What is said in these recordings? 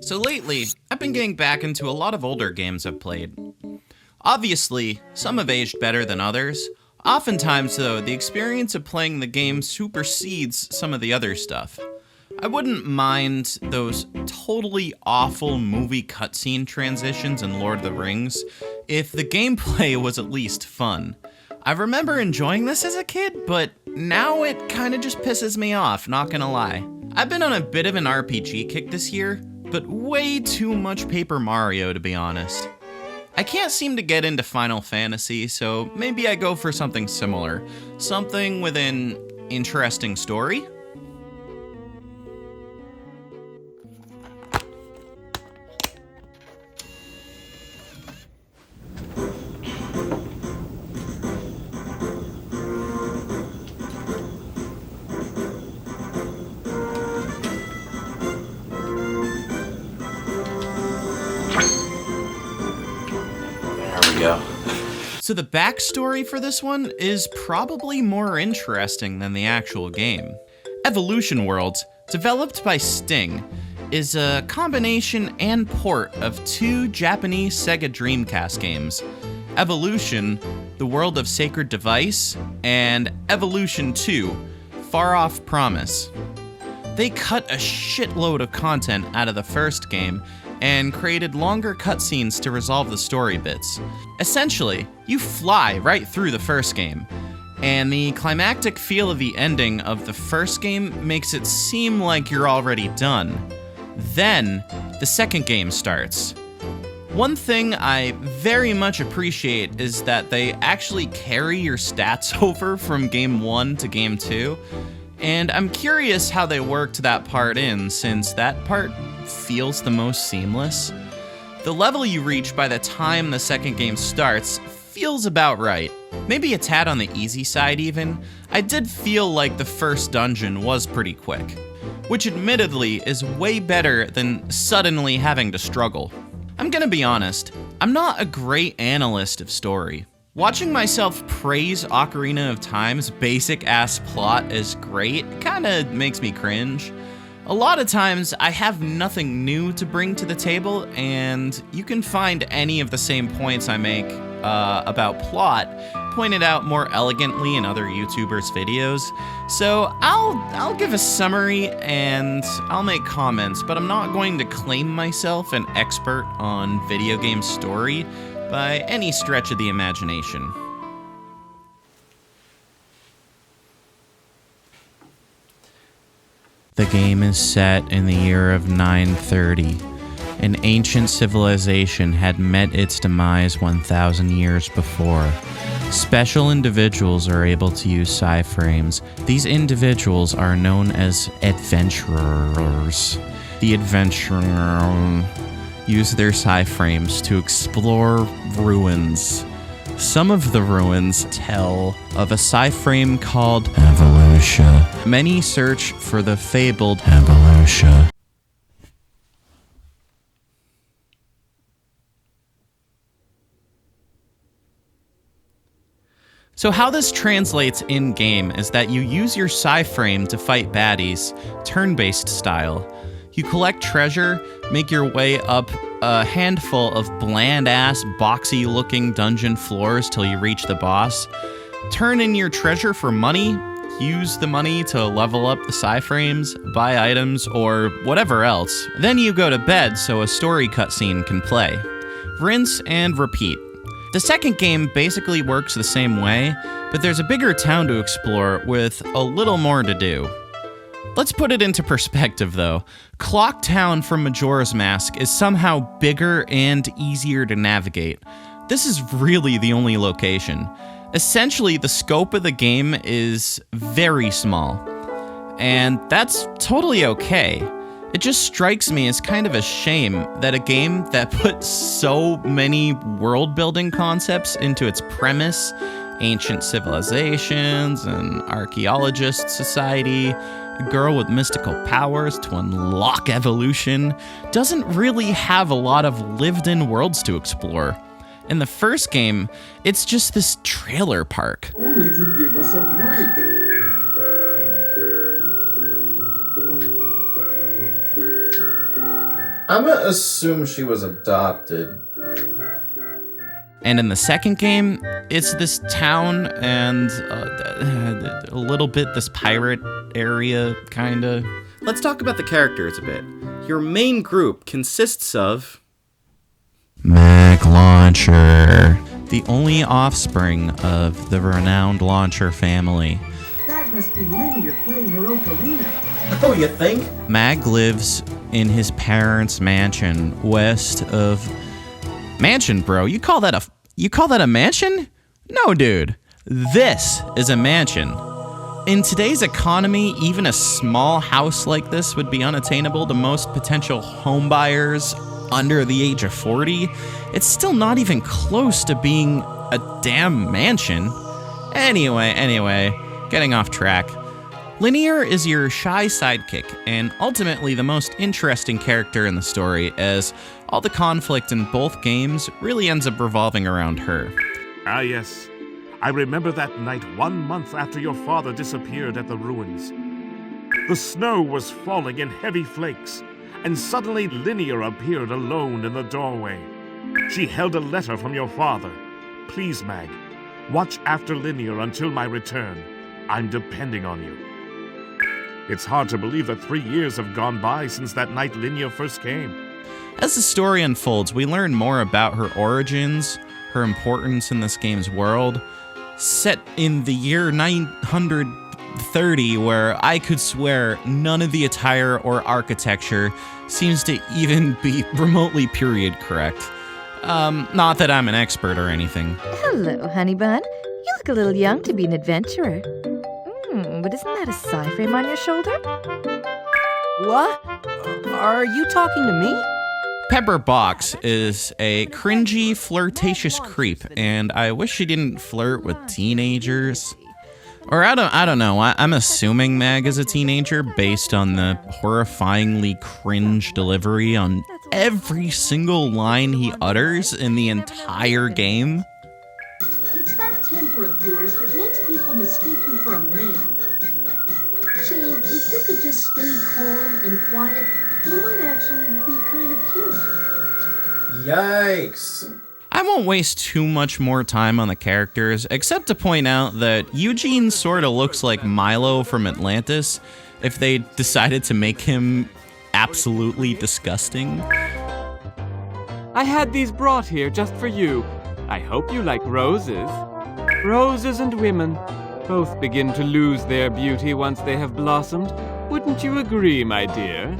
So lately, I've been getting back into a lot of older games I've played. Obviously, some have aged better than others. Oftentimes, though, the experience of playing the game supersedes some of the other stuff. I wouldn't mind those totally awful movie cutscene transitions in Lord of the Rings if the gameplay was at least fun. I remember enjoying this as a kid, but now it kinda just pisses me off, not gonna lie. I've been on a bit of an RPG kick this year, but way too much Paper Mario to be honest. I can't seem to get into Final Fantasy, so maybe I go for something similar. Something with an interesting story? Go. So the backstory for this one is probably more interesting than the actual game. Evolution Worlds, developed by Sting, is a combination and port of two Japanese Sega Dreamcast games, Evolution, The World of Sacred Device, and Evolution 2, Far Off Promise. They cut a shitload of content out of the first game and created longer cutscenes to resolve the story bits. Essentially, you fly right through the first game, and the climactic feel of the ending of the first game makes it seem like you're already done. Then, the second game starts. One thing I very much appreciate is that they actually carry your stats over from game 1 to game 2, and I'm curious how they worked that part in, since that part feels the most seamless. The level you reach by the time the second game starts feels about right. Maybe a tad on the easy side even. I did feel like the first dungeon was pretty quick, which admittedly is way better than suddenly having to struggle. I'm gonna be honest, I'm not a great analyst of story. Watching myself praise Ocarina of Time's basic-ass plot as great kinda makes me cringe. A lot of times, I have nothing new to bring to the table, and you can find any of the same points I make about plot pointed out more elegantly in other YouTubers' videos. So I'll give a summary and I'll make comments, but I'm not going to claim myself an expert on video game story by any stretch of the imagination. The game is set in the year of 930. An ancient civilization had met its demise 1,000 years before. Special individuals are able to use psi-frames. These individuals are known as adventurers. The adventurers use their psi-frames to explore ruins. Some of the ruins tell of a psi-frame called Evolution. Many search for the fabled Evolution. So how this translates in-game is that you use your psi-frame to fight baddies, turn-based style. You collect treasure, make your way up a handful of bland-ass, boxy-looking dungeon floors till you reach the boss. Turn in your treasure for money, use the money to level up the psi-frames, buy items, or whatever else. Then you go to bed so a story cutscene can play. Rinse and repeat. The second game basically works the same way, but there's a bigger town to explore with a little more to do. Let's put it into perspective though. Clock Town from Majora's Mask is somehow bigger and easier to navigate. This is really the only location. Essentially, the scope of the game is very small, and that's totally okay. It just strikes me as kind of a shame that a game that put so many world-building concepts into its premise, ancient civilizations, an archaeologist society, a girl with mystical powers to unlock evolution, doesn't really have a lot of lived-in worlds to explore. In the first game, it's just this trailer park. Only to give us a break. I'm gonna assume she was adopted. And in the second game, it's this town and a little bit this pirate area, kinda. Let's talk about the characters a bit. Your main group consists of Mag Launcher, the only offspring of the renowned Launcher family. That must be Linear playing her ocarina. Oh, you think? Mag lives in his parents' mansion west of... Mansion, bro? You call that a mansion? No, dude. This is a mansion. In today's economy, even a small house like this would be unattainable to most potential homebuyers under the age of 40. It's still not even close to being a damn mansion. Anyway, getting off track. Linear is your shy sidekick, and ultimately the most interesting character in the story, as all the conflict in both games really ends up revolving around her. Ah, yes. I remember that night 1 month after your father disappeared at the ruins. The snow was falling in heavy flakes, and suddenly Linear appeared alone in the doorway. She held a letter from your father. Please, Mag, watch after Linear until my return. I'm depending on you. It's hard to believe that 3 years have gone by since that night Linear first came. As the story unfolds, we learn more about her origins, her importance in this game's world, set in the year 930, where I could swear none of the attire or architecture seems to even be remotely period correct. Not that I'm an expert or anything. Hello, honey bun. You look a little young to be an adventurer. But isn't that a psi frame on your shoulder? What? Are you talking to me? Pepper Box is a cringy, flirtatious creep, and I wish she didn't flirt with teenagers. Or I don't know. I'm assuming Mag is a teenager based on the horrifyingly cringe delivery on every single line he utters in the entire game. It's that temper of yours that makes people mistake you for a man. Jane, if you could just stay calm and quiet, you might actually be kind of cute. Yikes. I won't waste too much more time on the characters, except to point out that Eugene sort of looks like Milo from Atlantis if they decided to make him absolutely disgusting. I had these brought here just for you. I hope you like roses. Roses and women both begin to lose their beauty once they have blossomed. Wouldn't you agree, my dear?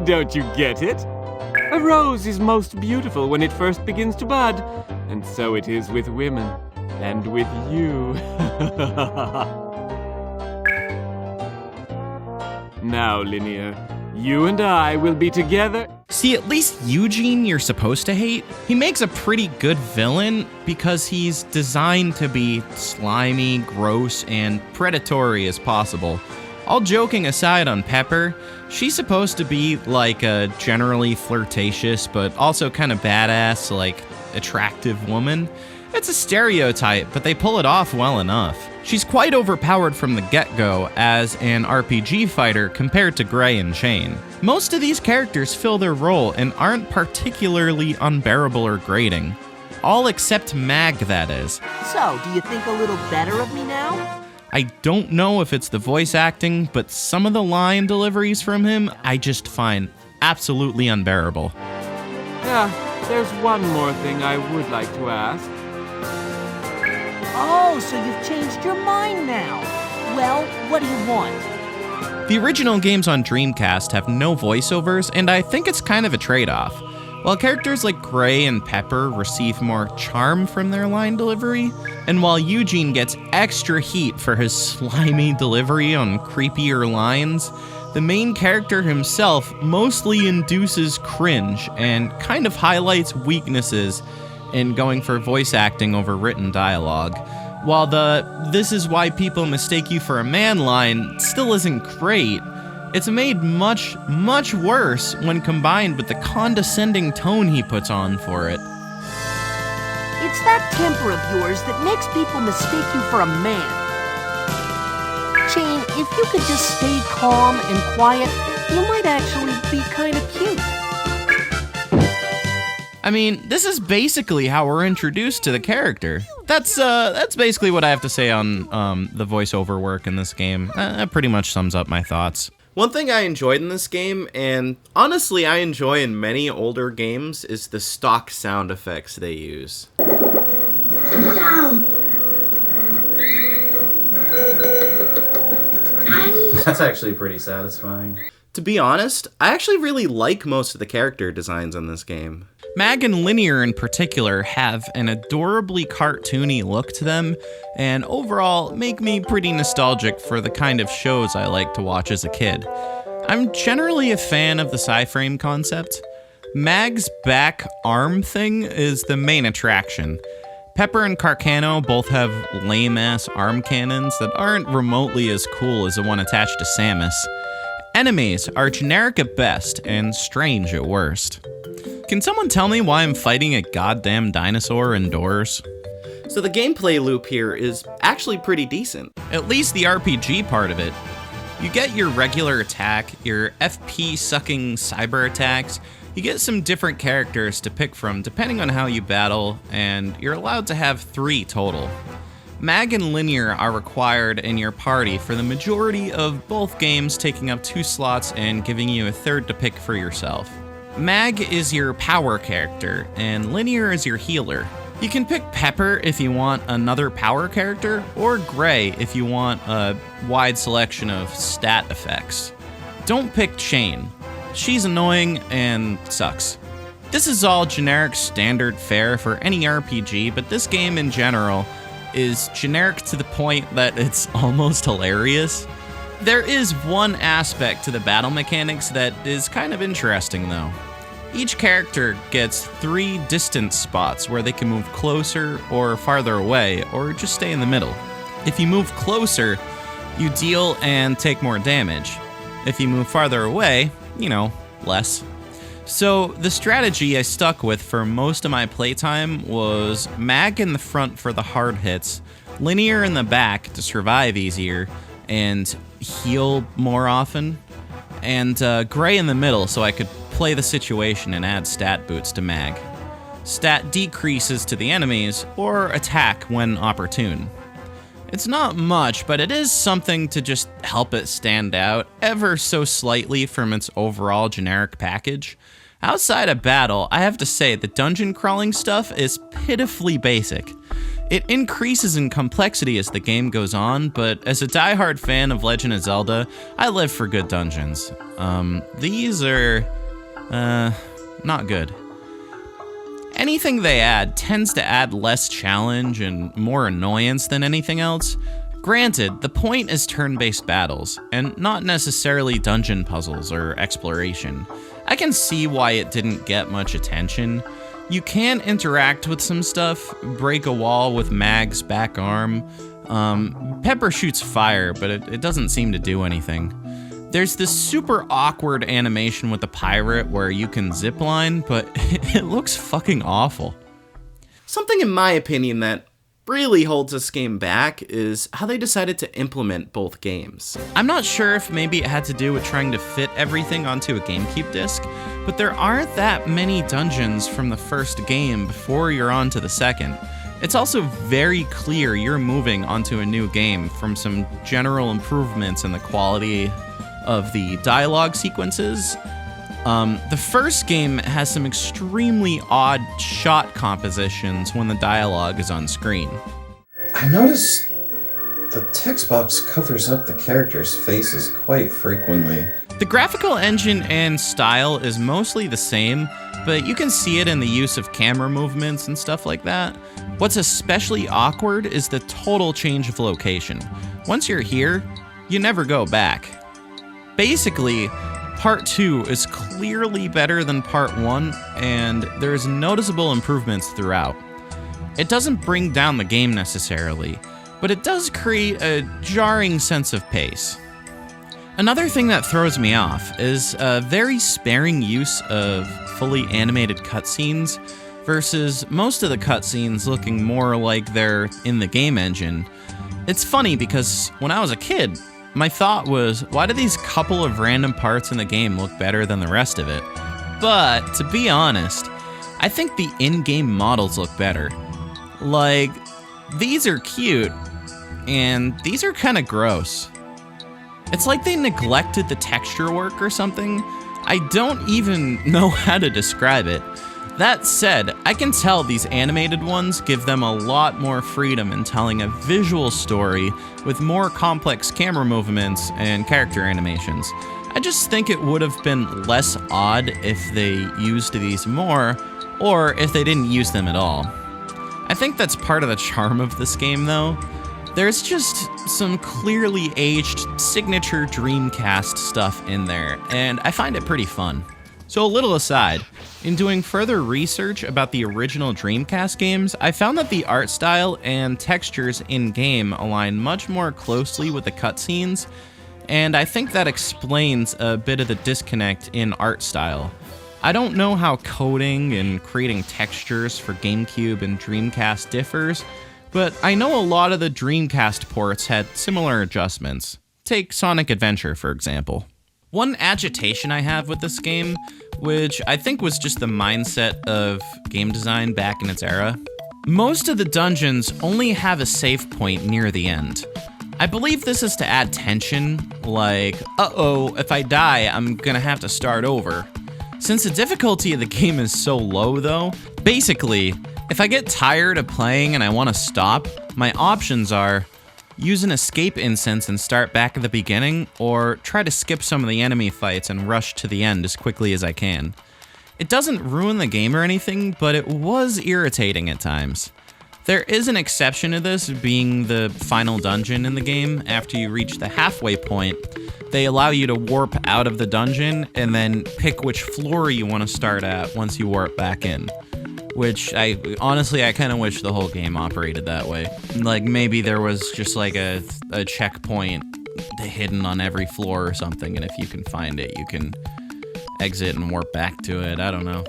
Don't you get it? A rose is most beautiful when it first begins to bud, and so it is with women, and with you. Now, Linear, you and I will be together. See, at least Eugene you're supposed to hate. He makes a pretty good villain because he's designed to be slimy, gross, and predatory as possible. All joking aside on Pepper, she's supposed to be like a generally flirtatious but also kind of badass, like attractive woman. It's a stereotype, but they pull it off well enough. She's quite overpowered from the get-go as an RPG fighter compared to Gray and Shane. Most of these characters fill their role and aren't particularly unbearable or grating. All except Mag, that is. So, do you think a little better of me now? I don't know if it's the voice acting, but some of the line deliveries from him I just find absolutely unbearable. Yeah, there's one more thing I would like to ask. Oh, so you've changed your mind now. Well, what do you want? The original games on Dreamcast have no voiceovers, and I think it's kind of a trade-off. While characters like Gray and Pepper receive more charm from their line delivery, and while Eugene gets extra heat for his slimy delivery on creepier lines, the main character himself mostly induces cringe and kind of highlights weaknesses in going for voice acting over written dialogue. While the "this is why people mistake you for a man" line still isn't great, it's made much, much worse when combined with the condescending tone he puts on for it. It's that temper of yours that makes people mistake you for a man. Jane, if you could just stay calm and quiet, you might actually be kind of cute. I mean, this is basically how we're introduced to the character. That's basically what I have to say on the voiceover work in this game. That pretty much sums up my thoughts. One thing I enjoyed in this game, and honestly I enjoy in many older games, is the stock sound effects they use. That's actually pretty satisfying. To be honest, I actually really like most of the character designs in this game. Mag and Linear in particular have an adorably cartoony look to them, and overall make me pretty nostalgic for the kind of shows I like to watch as a kid. I'm generally a fan of the sci-frame concept. Mag's back arm thing is the main attraction. Pepper and Carcano both have lame-ass arm cannons that aren't remotely as cool as the one attached to Samus. Enemies are generic at best and strange at worst. Can someone tell me why I'm fighting a goddamn dinosaur indoors? So the gameplay loop here is actually pretty decent. At least the RPG part of it. You get your regular attack, your FP-sucking cyber attacks, you get some different characters to pick from depending on how you battle, and you're allowed to have 3 total. Mag and Linear are required in your party for the majority of both games, taking up 2 slots and giving you a 3rd to pick for yourself. Mag is your power character, and Linear is your healer. You can pick Pepper if you want another power character, or Gray if you want a wide selection of stat effects. Don't pick Chain. She's annoying and sucks. This is all generic standard fare for any RPG, but this game in general is generic to the point that it's almost hilarious. There is one aspect to the battle mechanics that is kind of interesting though. Each character gets 3 distance spots where they can move closer or farther away, or just stay in the middle. If you move closer, you deal and take more damage. If you move farther away, less. So the strategy I stuck with for most of my playtime was Mag in the front for the hard hits, Linear in the back to survive easier and heal more often, and Gray in the middle so I could play the situation and add stat boots to Mag. Stat decreases to the enemies, or attack when opportune. It's not much, but it is something to just help it stand out ever so slightly from its overall generic package. Outside of battle, I have to say the dungeon crawling stuff is pitifully basic. It increases in complexity as the game goes on, but as a diehard fan of Legend of Zelda, I live for good dungeons. These are, not good. Anything they add tends to add less challenge and more annoyance than anything else. Granted, the point is turn-based battles, and not necessarily dungeon puzzles or exploration. I can see why it didn't get much attention. You can interact with some stuff, break a wall with Mag's back arm. Pepper shoots fire, but it doesn't seem to do anything. There's this super awkward animation with the pirate where you can zipline, but it looks fucking awful. Something in my opinion that really holds this game back is how they decided to implement both games. I'm not sure if maybe it had to do with trying to fit everything onto a GameCube disc, but there aren't that many dungeons from the first game before you're on to the second. It's also very clear you're moving onto a new game from some general improvements in the quality of the dialogue sequences. The first game has some extremely odd shot compositions when the dialogue is on screen. I noticed the text box covers up the characters' faces quite frequently. The graphical engine and style is mostly the same, but you can see it in the use of camera movements and stuff like that. What's especially awkward is the total change of location. Once you're here, you never go back. Basically, Part 2 is clearly better than Part 1, and there's noticeable improvements throughout. It doesn't bring down the game necessarily, but it does create a jarring sense of pace. Another thing that throws me off is a very sparing use of fully animated cutscenes versus most of the cutscenes looking more like they're in the game engine. It's funny because when I was a kid, my thought was, why do these couple of random parts in the game look better than the rest of it? But, to be honest, I think the in-game models look better. Like, these are cute, and these are kinda gross. It's like they neglected the texture work or something. I don't even know how to describe it. That said, I can tell these animated ones give them a lot more freedom in telling a visual story with more complex camera movements and character animations. I just think it would have been less odd if they used these more, or if they didn't use them at all. I think that's part of the charm of this game though. There's just some clearly aged signature Dreamcast stuff in there, and I find it pretty fun. So a little aside, in doing further research about the original Dreamcast games, I found that the art style and textures in-game align much more closely with the cutscenes, and I think that explains a bit of the disconnect in art style. I don't know how coding and creating textures for GameCube and Dreamcast differs, but I know a lot of the Dreamcast ports had similar adjustments. Take Sonic Adventure, for example. One agitation I have with this game, which I think was just the mindset of game design back in its era, most of the dungeons only have a save point near the end. I believe this is to add tension, like, uh-oh, if I die, I'm gonna have to start over. Since the difficulty of the game is so low though, basically, if I get tired of playing and I want to stop, my options are use an escape instance and start back at the beginning, or try to skip some of the enemy fights and rush to the end as quickly as I can. It doesn't ruin the game or anything, but it was irritating at times. There is an exception to this, being the final dungeon in the game. After you reach the halfway point, they allow you to warp out of the dungeon and then pick which floor you want to start at once you warp back in. Which, honestly, I kind of wish the whole game operated that way. Like, maybe there was just like a checkpoint hidden on every floor or something, and if you can find it, you can exit and warp back to it. I don't know.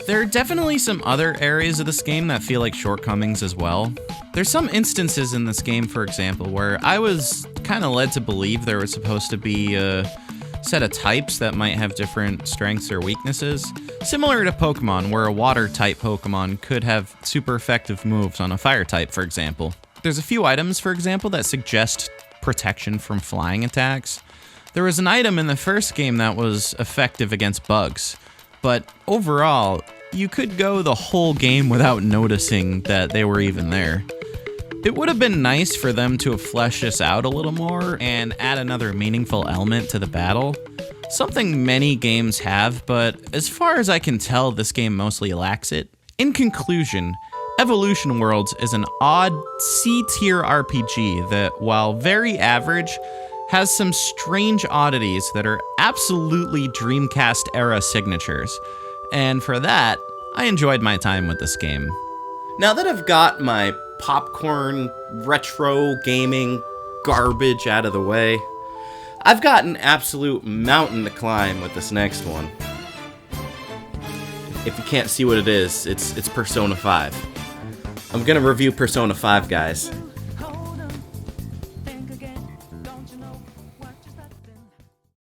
There are definitely some other areas of this game that feel like shortcomings as well. There's some instances in this game, for example, where I was kind of led to believe there was supposed to be a set of types that might have different strengths or weaknesses. Similar to Pokemon, where a water-type Pokemon could have super effective moves on a fire-type, for example. There's a few items, for example, that suggest protection from flying attacks. There was an item in the first game that was effective against bugs, but overall, you could go the whole game without noticing that they were even there. It would have been nice for them to have fleshed this out a little more and add another meaningful element to the battle. Something many games have, but as far as I can tell, this game mostly lacks it. In conclusion, Evolution Worlds is an odd C-tier RPG that, while very average, has some strange oddities that are absolutely Dreamcast-era signatures. And for that, I enjoyed my time with this game. Now that I've got my popcorn, retro gaming garbage out of the way, I've got an absolute mountain to climb with this next one. If you can't see what it is, it's Persona 5. I'm gonna review Persona 5, guys.